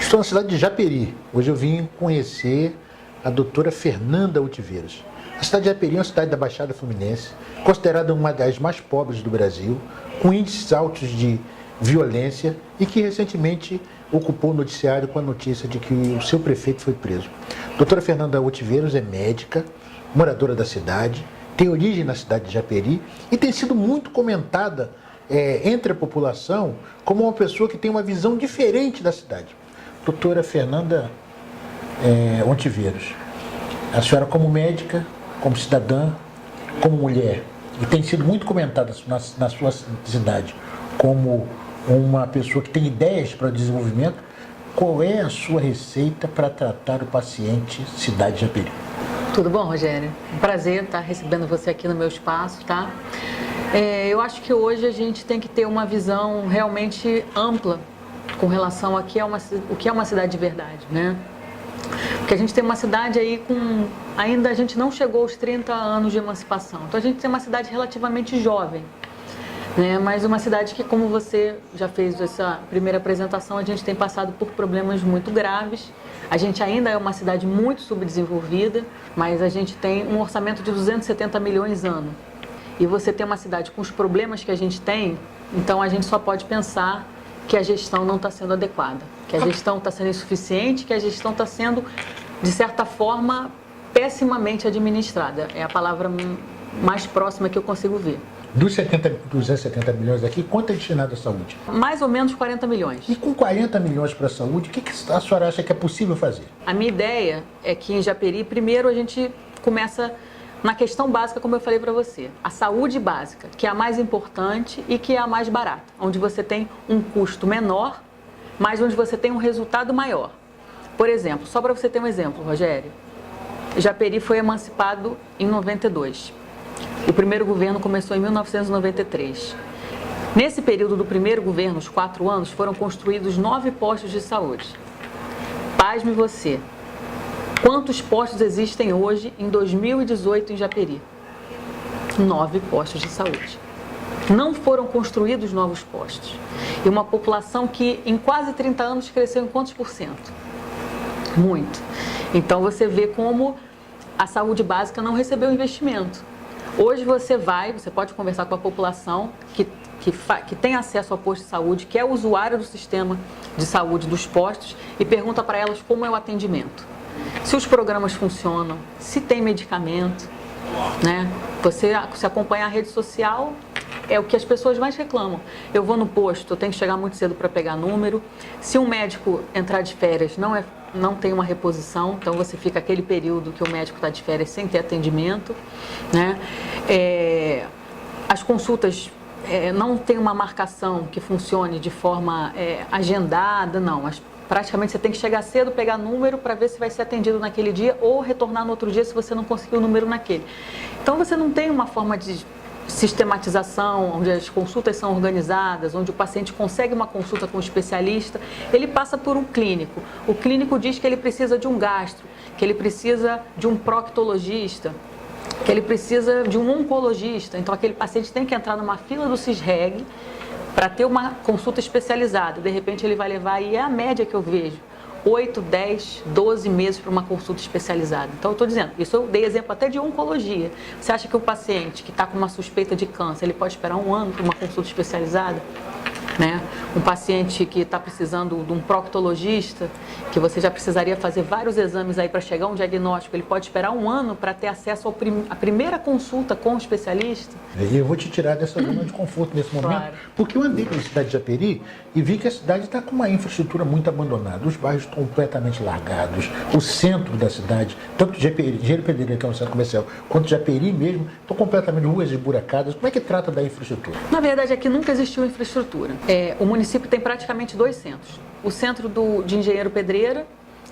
Estou na cidade de Japeri. Hoje eu vim conhecer a doutora Fernanda Ontiveros. A cidade de Japeri é uma cidade da Baixada Fluminense, considerada uma das mais pobres do Brasil, com índices altos de violência e que recentemente ocupou o noticiário com a notícia de que o seu prefeito foi preso. A doutora Fernanda Ontiveros é médica, moradora da cidade, tem origem na cidade de Japeri e tem sido muito comentada entre a população como uma pessoa que tem uma visão diferente da cidade. Doutora Fernanda Ontiveros, a senhora como médica, como cidadã, como mulher, e tem sido muito comentada na sua cidade como uma pessoa que tem ideias para o desenvolvimento, qual é a sua receita para tratar o paciente cidade de Japeri? Tudo bom, Rogério? Um prazer estar recebendo você aqui no meu espaço, tá? Eu acho que hoje a gente tem que ter uma visão realmente ampla com relação a o que é uma cidade de verdade, né? Porque a gente tem uma cidade aí ainda a gente não chegou aos 30 anos de emancipação. Então a gente tem uma cidade relativamente jovem, né? Mas uma cidade que, como você já fez essa primeira apresentação, a gente tem passado por problemas muito graves. A gente ainda é uma cidade muito subdesenvolvida, mas a gente tem um orçamento de 270 milhões ano. E você tem uma cidade com os problemas que a gente tem, então a gente só pode pensar que a gestão não está sendo adequada, que a gestão está sendo insuficiente, que a gestão está sendo, de certa forma, pessimamente administrada. É a palavra mais próxima que eu consigo ver. Dos 270 milhões aqui, quanto é destinado à saúde? Mais ou menos 40 milhões. E com 40 milhões para a saúde, o que a senhora acha que é possível fazer? A minha ideia é que em Japeri, primeiro a gente começa na questão básica, como eu falei para você. A saúde básica, que é a mais importante e que é a mais barata. Onde você tem um custo menor, mas onde você tem um resultado maior. Por exemplo, só para você ter um exemplo, Rogério. Japeri foi emancipado em 92. O primeiro governo começou em 1993. Nesse período do primeiro governo, os 4 anos, foram construídos 9 postos de saúde. Pasme você. Quantos postos existem hoje, em 2018, em Japeri? 9 postos de saúde. Não foram construídos novos postos. E uma população que, em quase 30 anos, cresceu em quantos por cento? Muito. Então, você vê como a saúde básica não recebeu investimento. Hoje você pode conversar com a população que tem acesso ao posto de saúde, que é usuário do sistema de saúde dos postos, e pergunta para elas como é o atendimento. Se os programas funcionam, se tem medicamento, né? Você se acompanhar a rede social é o que as pessoas mais reclamam. Eu vou no posto, eu tenho que chegar muito cedo para pegar número. Se um médico entrar de férias, não tem uma reposição, então você fica aquele período que o médico está de férias sem ter atendimento, né? As consultas não tem uma marcação que funcione de forma agendada, não. Praticamente você tem que chegar cedo, pegar número para ver se vai ser atendido naquele dia ou retornar no outro dia se você não conseguiu o número naquele. Então você não tem uma forma de sistematização, onde as consultas são organizadas, onde o paciente consegue uma consulta com um especialista, ele passa por um clínico. O clínico diz que ele precisa de um gastro, que ele precisa de um proctologista, que ele precisa de um oncologista. Então aquele paciente tem que entrar numa fila do CISREG para ter uma consulta especializada. De repente ele vai levar, e é a média que eu vejo, 8, 10, 12 meses para uma consulta especializada. Então eu estou dizendo, isso eu dei exemplo até de oncologia. Você acha que o paciente que está com uma suspeita de câncer, ele pode esperar 1 ano para uma consulta especializada? Né? Um paciente que está precisando de um proctologista, que você já precisaria fazer vários exames aí para chegar a um diagnóstico, ele pode esperar 1 ano para ter acesso à primeira consulta com o especialista? E eu vou te tirar dessa zona de conforto nesse momento, claro. Porque eu andei pela cidade de Japeri e vi que a cidade está com uma infraestrutura muito abandonada, os bairros completamente largados, o centro da cidade, tanto de Engenheiro Pedreira, que é um centro comercial, quanto de Japeri mesmo, estão completamente ruas esburacadas. Como é que trata da infraestrutura? Na verdade, aqui nunca existiu infraestrutura. O município tem praticamente 2 centros, o centro de Engenheiro Pedreira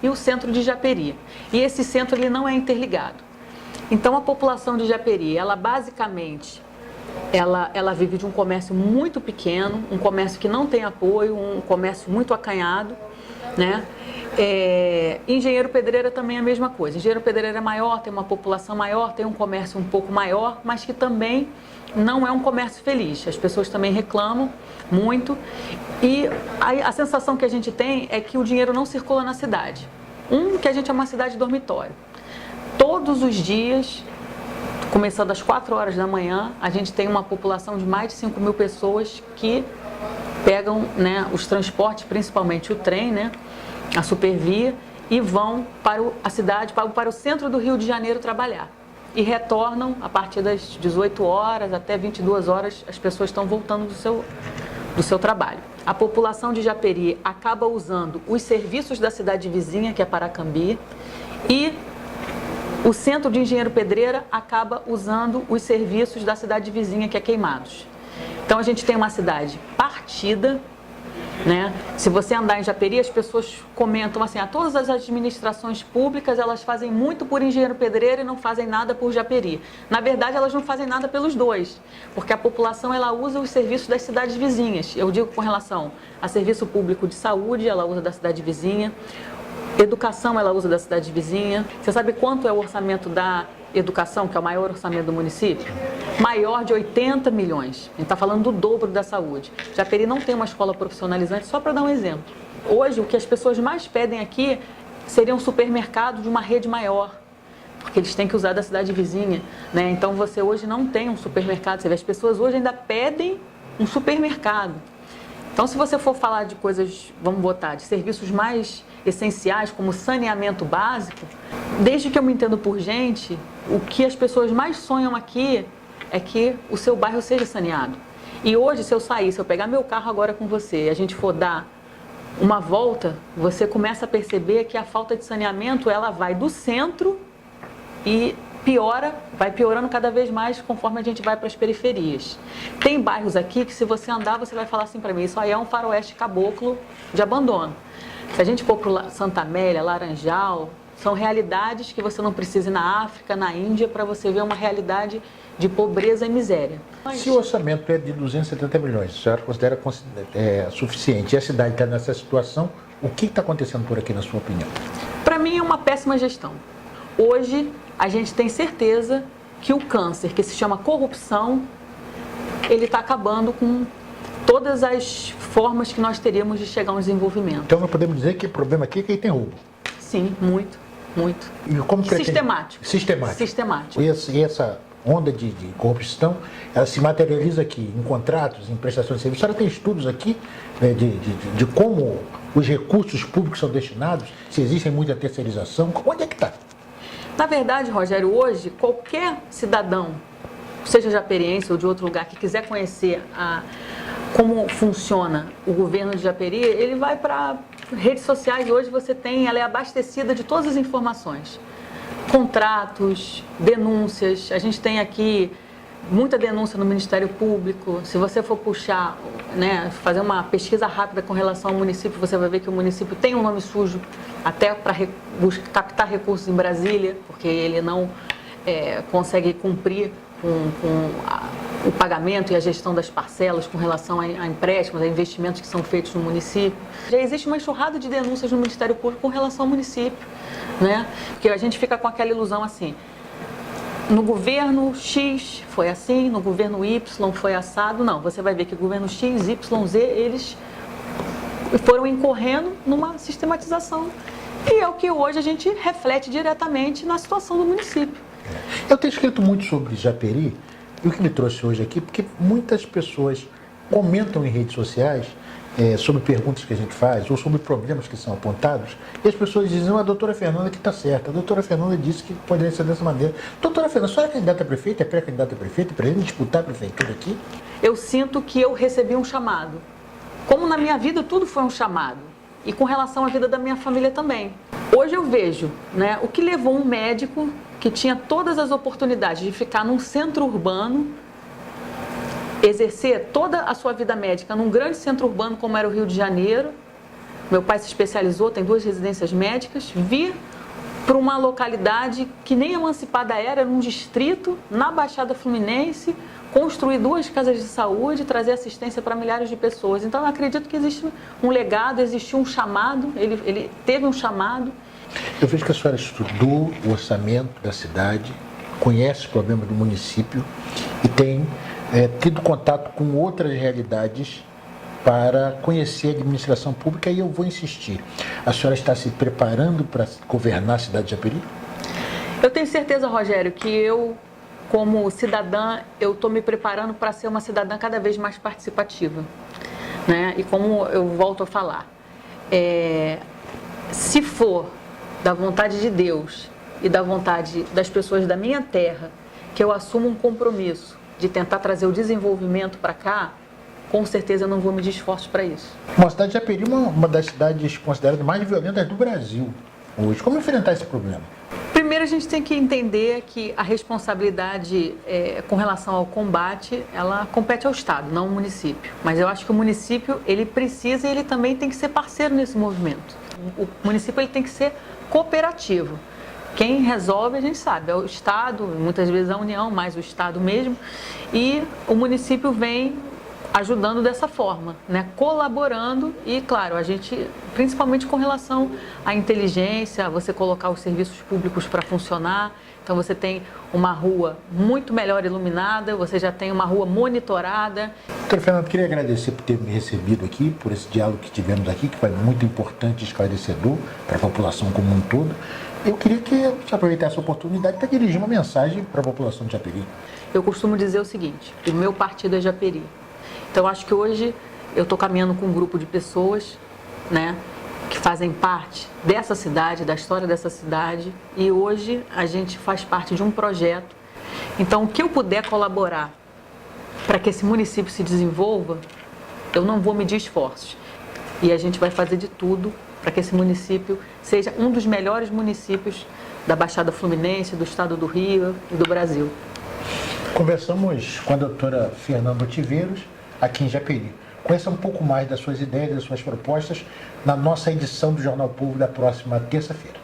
e o centro de Japeri. E esse centro ele não é interligado. Então a população de Japeri, ela basicamente, ela vive de um comércio muito pequeno, um comércio que não tem apoio, um comércio muito acanhado, né? Engenheiro Pedreira também é a mesma coisa. Engenheiro Pedreira é maior, tem uma população maior, tem um comércio um pouco maior, mas que também não é um comércio feliz. As pessoas também reclamam muito. E a sensação que a gente tem é que o dinheiro não circula na cidade. Que a gente é uma cidade dormitório. Todos os dias, começando às 4 horas da manhã, a gente tem uma população de mais de 5 mil pessoas que pegam, né, os transportes, principalmente o trem, né, a Supervia, e vão para a cidade, para o centro do Rio de Janeiro trabalhar. E retornam a partir das 18 horas até 22 horas, as pessoas estão voltando do seu trabalho. A população de Japeri acaba usando os serviços da cidade vizinha, que é Paracambi, e o Centro de Engenheiro Pedreira acaba usando os serviços da cidade vizinha, que é Queimados. Então a gente tem uma cidade partida, né? Se você andar em Japeri, as pessoas comentam assim, todas as administrações públicas, elas fazem muito por Engenheiro Pedreira e não fazem nada por Japeri. Na verdade, elas não fazem nada pelos dois, porque a população, ela usa os serviços das cidades vizinhas. Eu digo com relação a serviço público de saúde, ela usa da cidade vizinha, educação, ela usa da cidade vizinha. Você sabe quanto é o orçamento da educação, que é o maior orçamento do município? Maior de 80 milhões. A gente está falando do dobro da saúde. Japeri não tem uma escola profissionalizante, só para dar um exemplo. Hoje, o que as pessoas mais pedem aqui seria um supermercado de uma rede maior, porque eles têm que usar da cidade vizinha, né? Então, você hoje não tem um supermercado. Você vê, as pessoas hoje ainda pedem um supermercado. Então, se você for falar de coisas, vamos botar, de serviços mais essenciais, como saneamento básico, desde que eu me entendo por gente, o que as pessoas mais sonham aqui é que o seu bairro seja saneado. E hoje, se eu sair, se eu pegar meu carro agora com você e a gente for dar uma volta, você começa a perceber que a falta de saneamento, ela vai do centro e vai piorando cada vez mais conforme a gente vai para as periferias. Tem bairros aqui que, se você andar, você vai falar assim para mim, isso aí é um faroeste caboclo de abandono. Se a gente for para Santa Amélia, Laranjal, são realidades que você não precisa ir na África, na Índia, para você ver uma realidade de pobreza e miséria. Se o orçamento é de 270 milhões, a senhora considera suficiente, e a cidade está nessa situação, o que está acontecendo por aqui, na sua opinião? Para mim, é uma péssima gestão. Hoje, a gente tem certeza que o câncer, que se chama corrupção, ele está acabando com todas as formas que nós teríamos de chegar a um desenvolvimento. Então, nós podemos dizer que o problema aqui é que tem roubo. Sim, muito, muito. E como Sistemático. Sistemático. E essa onda de corrupção, ela se materializa aqui em contratos, em prestações de serviço. A senhora tem estudos aqui, né, de como os recursos públicos são destinados, se existe muita terceirização, onde é que está? Na verdade, Rogério, hoje, qualquer cidadão, seja japeriense ou de outro lugar, que quiser conhecer como funciona o governo de Japeri, ele vai para redes sociais. Hoje ela é abastecida de todas as informações. Contratos, denúncias, a gente tem aqui muita denúncia no Ministério Público. Se você for puxar, né, fazer uma pesquisa rápida com relação ao município, você vai ver que o município tem um nome sujo até para captar recursos em Brasília, porque ele não consegue cumprir com o pagamento e a gestão das parcelas com relação a empréstimos, a investimentos que são feitos no município. Já existe uma enxurrada de denúncias no Ministério Público com relação ao município, né? Porque a gente fica com aquela ilusão assim, no governo X foi assim, no governo Y foi assado. Não, você vai ver que o governo X, Y, Z, eles foram incorrendo numa sistematização. E é o que hoje a gente reflete diretamente na situação do município. Eu tenho escrito muito sobre Japeri, e o que me trouxe hoje aqui, porque muitas pessoas comentam em redes sociais sobre perguntas que a gente faz, ou sobre problemas que são apontados, e as pessoas dizem, a doutora Fernanda que está certa, a doutora Fernanda disse que poderia ser dessa maneira. Doutora Fernanda, a senhora é candidata a prefeita, é pré-candidata a prefeita, pretende disputar a prefeitura aqui? Eu sinto que eu recebi um chamado. Como na minha vida tudo foi um chamado, e com relação à vida da minha família também. Hoje eu vejo, né, o que levou um médico que tinha todas as oportunidades de ficar num centro urbano, exercer toda a sua vida médica num grande centro urbano como era o Rio de Janeiro. Meu pai se especializou, tem 2 residências médicas, vir para uma localidade que nem emancipada era, num distrito, na Baixada Fluminense, construir 2 casas de saúde, trazer assistência para milhares de pessoas. Então, eu acredito que existe um legado, existiu um chamado, ele teve um chamado. Eu vejo que a senhora estudou o orçamento da cidade, conhece o problema do município e tem tido contato com outras realidades para conhecer a administração pública e eu vou insistir. A senhora está se preparando para governar a cidade de Japeri? Eu tenho certeza, Rogério, que eu, como cidadã, eu estou me preparando para ser uma cidadã cada vez mais participativa, né? E como eu volto a falar, se for da vontade de Deus e da vontade das pessoas da minha terra, que eu assumo um compromisso de tentar trazer o desenvolvimento para cá, com certeza eu não vou medir esforços para isso. A cidade de Japeri é uma das cidades consideradas mais violentas do Brasil hoje. Como enfrentar esse problema? Primeiro, a gente tem que entender que a responsabilidade com relação ao combate, ela compete ao Estado, não ao município. Mas eu acho que o município, ele precisa e ele também tem que ser parceiro nesse movimento. O município ele tem que ser cooperativo. Quem resolve, a gente sabe, é o Estado, muitas vezes a União, mais o Estado mesmo. E o município vem ajudando dessa forma, né? Colaborando e, claro, a gente, principalmente com relação à inteligência, você colocar os serviços públicos para funcionar. Então, você tem uma rua muito melhor iluminada, você já tem uma rua monitorada. Doutor Fernando, queria agradecer por ter me recebido aqui, por esse diálogo que tivemos aqui, que foi muito importante e esclarecedor para a população como um todo. Eu queria que você aproveitasse a oportunidade para dirigir uma mensagem para a população de Japeri. Eu costumo dizer o seguinte: o meu partido é Japeri. Então, acho que hoje eu estou caminhando com um grupo de pessoas, né, que fazem parte dessa cidade, da história dessa cidade, e hoje a gente faz parte de um projeto. Então, o que eu puder colaborar para que esse município se desenvolva, eu não vou medir esforços. E a gente vai fazer de tudo para que esse município seja um dos melhores municípios da Baixada Fluminense, do estado do Rio e do Brasil. Conversamos com a doutora Fernanda Ontiveros, aqui em Japeri. Conheça um pouco mais das suas ideias, das suas propostas, na nossa edição do Jornal Povo da próxima terça-feira.